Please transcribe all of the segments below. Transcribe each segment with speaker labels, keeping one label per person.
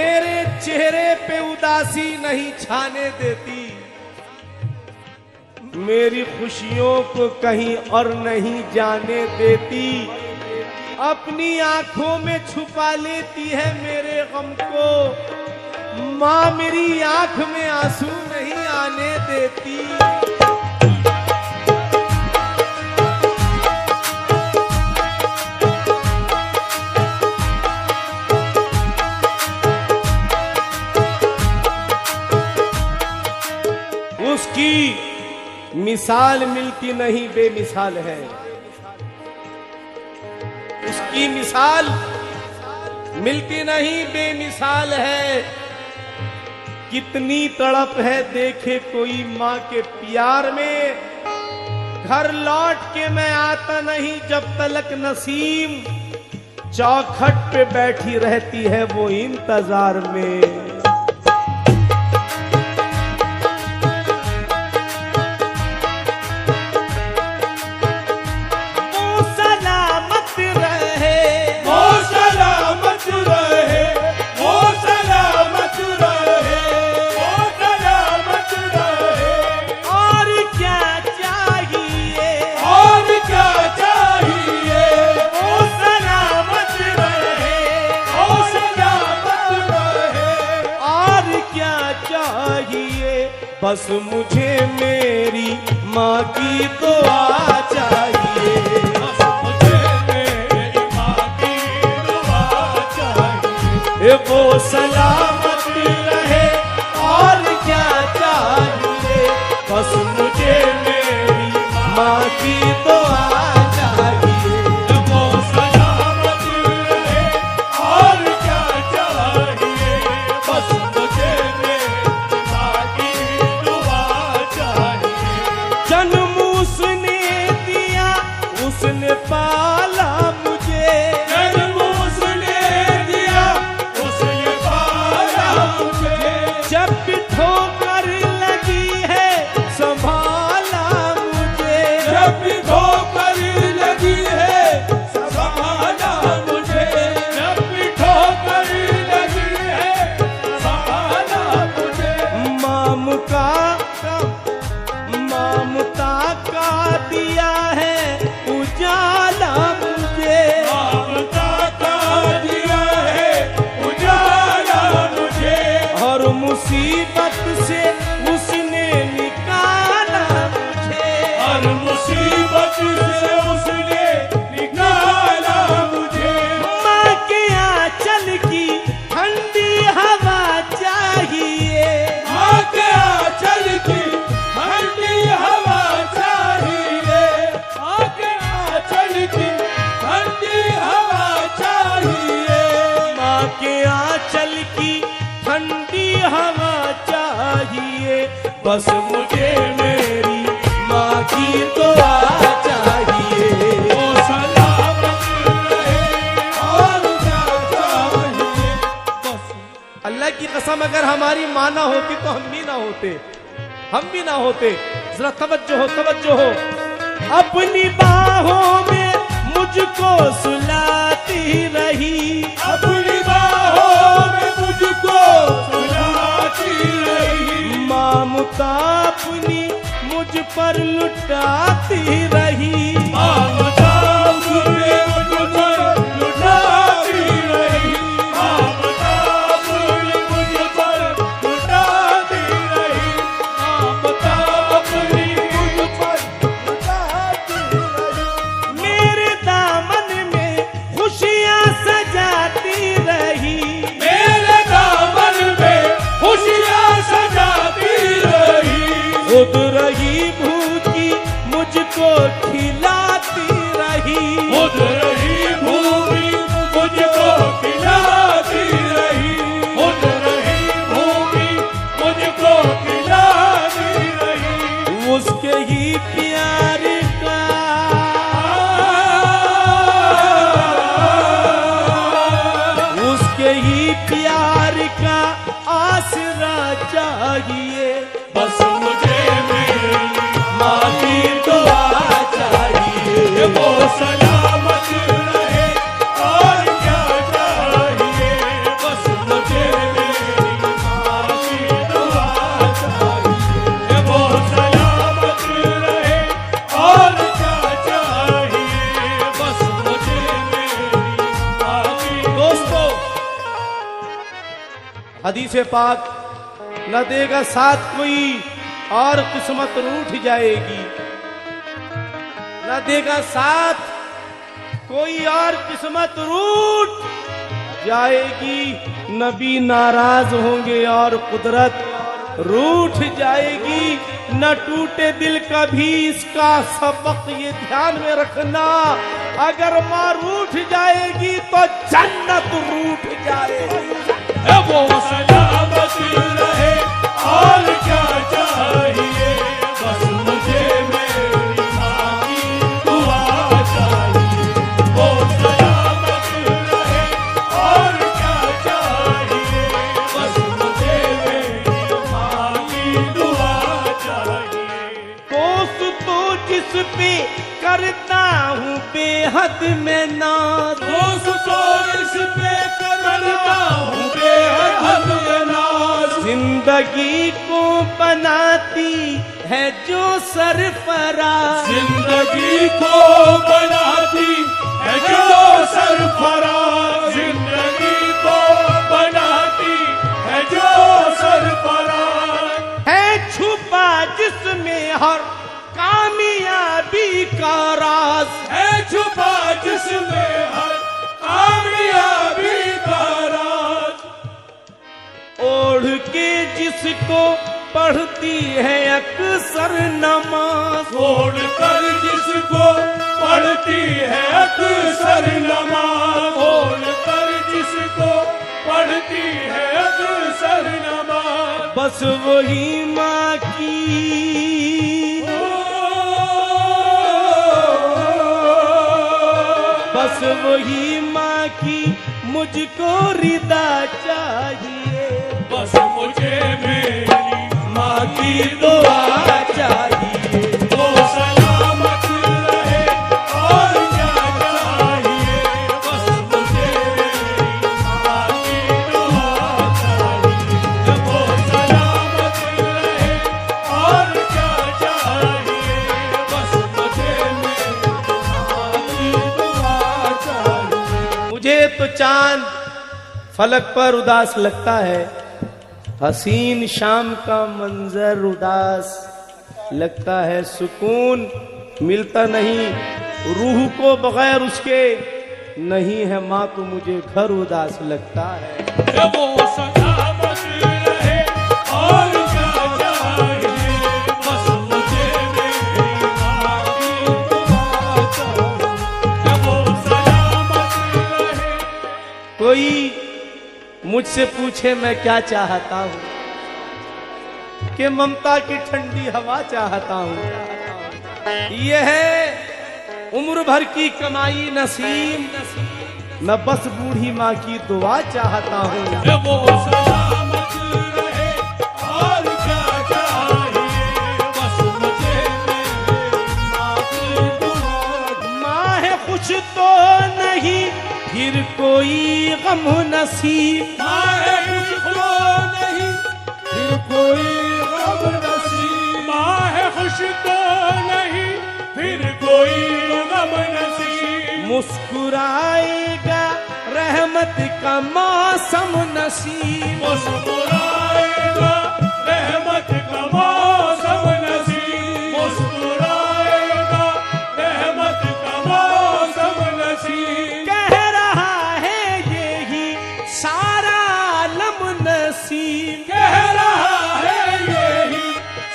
Speaker 1: मेरे चेहरे पे उदासी नहीं छाने देती, मेरी खुशियों को कहीं और नहीं जाने देती, अपनी आंखों में छुपा लेती है मेरे गम को। माँ मेरी आंख में आंसू नहीं आने देती। उसकी मिसाल मिलती नहीं, बेमिसाल है। उसकी मिसाल मिलती नहीं, बेमिसाल है। कितनी तड़प है देखे कोई माँ के प्यार में। घर लौट के मैं आता नहीं जब तलक नसीम चौखट पे बैठी रहती है वो इंतजार में। बस मुझे मेरी माँ की दुआ चाहिए।
Speaker 2: बस मुझे मेरी माँ की दुआ चाहिए।
Speaker 1: वो सलामत रहे और क्या चाहिए। बस मुझे मेरी माँ की दुआ चाहिए।
Speaker 2: वो सलामत रहे और क्या चाहिए। बस मुझे
Speaker 1: जन्म उसने दिया, उसने पाला मुझे।
Speaker 2: जन्म उसने दिया, उसने पाला मुझे।
Speaker 1: जब भी ठोकर लगी है संभाला मुझे।
Speaker 2: जब भी ठोकर लगी है संभाला मुझे। जब भी ठोकर लगी है संभाला मुझे।
Speaker 1: ममता का दिया है उजाला मुझे।
Speaker 2: ममता का दिया है उजाला मुझे।
Speaker 1: और मुसीबत से उसने निकाला मुझे।
Speaker 2: और मुसीबत से उसने निकाला मुझे।
Speaker 1: माँ के आंचल की ठंडी हवा चाहिए।
Speaker 2: माँ के आंचल की ठंडी हवा चाहिए। माँ के आंचल की ठंडी हवा चाहिए।
Speaker 1: माँ के आंचल की ठंडी हवा चाहिए। बस मुझे मेरी माँ की दुआ चाहिए।
Speaker 2: वो सलामत रहे और क्या चाहिए। बस
Speaker 1: अल्लाह की कसम अगर हमारी माँ ना होती तो हम भी ना होते, हम भी ना होते। जरा तवज्जो हो। अपनी बाहों में मुझको सुलाती रही।
Speaker 2: अपनी बाहों में मुझको सुलाती रही।
Speaker 1: ममता अपनी मुझ पर लुटाती रही।
Speaker 2: ममता अपनी मुझ पर लुटाती रही। ममता अपनी मुझ पर लुटाती रही। ममता अपनी मुझ पर लुटाती रही।
Speaker 1: मेरे दामन में खुशियाँ सजाती रही।
Speaker 2: मेरे दामन में खुशियाँ सजाती रही।
Speaker 1: खुद रही भूखी मुझको खिलाती रही।
Speaker 2: खुद रही भूमि मुझको खिलाती रही। खुद रही भूमि मुझको खिलाती रही।
Speaker 1: उसके ही प्यार का उसके ही प्यार का आसरा चाहिए।
Speaker 2: बस मुझे मेरी
Speaker 1: माँ की दुआ चाहिए।
Speaker 2: वो सलामत रहे और क्या चाहिए। बस मुझे
Speaker 1: हदीस पाक, न देगा साथ कोई और किस्मत रूठ जाएगी। न देगा साथ कोई और किस्मत रूठ जाएगी। नबी नाराज होंगे और कुदरत रूठ जाएगी। न टूटे दिल कभी इसका सबक ये ध्यान में रखना, अगर माँ रूठ जाएगी तो जन्नत रूठ जाएगी।
Speaker 2: वो सलामत रहे और क्या चाहिए, बस मुझे मेरी माँ की दुआ चाहिए। वो सलामत रहे और क्या चाहिए, बस मुझे मेरी माँ की दुआ चाहिए।
Speaker 1: दोस्त तो जिस पे करता हूँ बेहद मैं नाज,
Speaker 2: दोस्त तो इस पे करता हूँ बेहद मैं नाज।
Speaker 1: जिंदगी को बनाती है जो सरफराज,
Speaker 2: जिंदगी को बनाती है जो सरफराज। जिंदगी को बनाती है जो सरफराज।
Speaker 1: है छुपा जिसमें हर कामयाबी का राज,
Speaker 2: है छुपा जिसमें हर कामयाबी का राज।
Speaker 1: ओढ़ के जिसको पढ़ती है अक्सर नमाज,
Speaker 2: छोड़ कर जिसको पढ़ती है अक्सर नमाज। छोड़ कर जिसको पढ़ती है अक्सर नमाज।
Speaker 1: बस वही माँ की, बस वही माँ की मुझको रिदा चाहिए।
Speaker 2: बस मुझे मेरी
Speaker 1: माँ की दुआ चाहिए।
Speaker 2: वो सलामत रहे और क्या चाहिए, बस मुझे मेरी माँ की दुआ चाहिए। वो सलामत रहे और क्या चाहिए, बस मुझे मेरी माँ की दुआ चाहिए।
Speaker 1: मुझे तो चांद फलक पर उदास लगता है, हसीन शाम का मंजर उदास लगता है। सुकून मिलता नहीं रूह को बगैर उसके, नहीं है माँ तो मुझे घर उदास लगता है।
Speaker 2: वो सलामत रहे और क्या चाहिए, बस मुझे मेरी माँ की दुआ चाहिए। वो सलामत रहे।
Speaker 1: कोई मुझसे पूछे मैं क्या चाहता हूँ, कि ममता की ठंडी हवा चाहता हूँ। यह है उम्र भर की कमाई नसीब, मैं बस बूढ़ी माँ की दुआ चाहता हूँ।
Speaker 2: वो सलामत रहे और क्या चाहिए, बस मुझे मेरी माँ की दुआ।
Speaker 1: माँ है खुश तो नहीं फिर कोई गम नसीब,
Speaker 2: माँ है खुश तो नहीं फिर कोई गम नसीब। माँ है खुश तो नहीं फिर कोई गम नसीब।
Speaker 1: मुस्कुराएगा रहमत का मौसम नसीब,
Speaker 2: मुस्कुराएगा रहमत का मौसम नसीब। मुस्कुराएगा रहमत का मौसम नसीब।
Speaker 1: कह रहा है यही सारा आलम नसीब,
Speaker 2: कह रहा है यही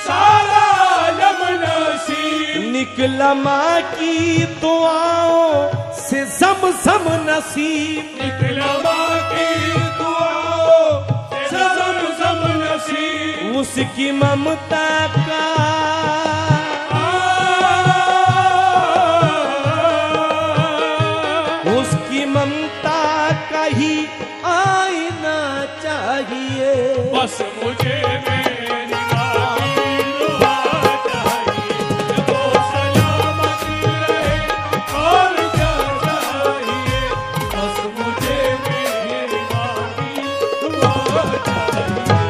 Speaker 2: सारा आलम नसीब।
Speaker 1: निकला माँ की दुआओं से ज़म-ज़म नसीब।
Speaker 2: निकला माँ की दुआओं से ज़म-ज़म नसीब।
Speaker 1: उसकी ममता का, उसकी ममता का ही आईना चाहिए।
Speaker 2: बस मुझे मेरी माँ की दुआ चाहिए। वो सलामत रहे और क्या चाहिए, बस मुझे मेरी माँ की दुआ चाहिए।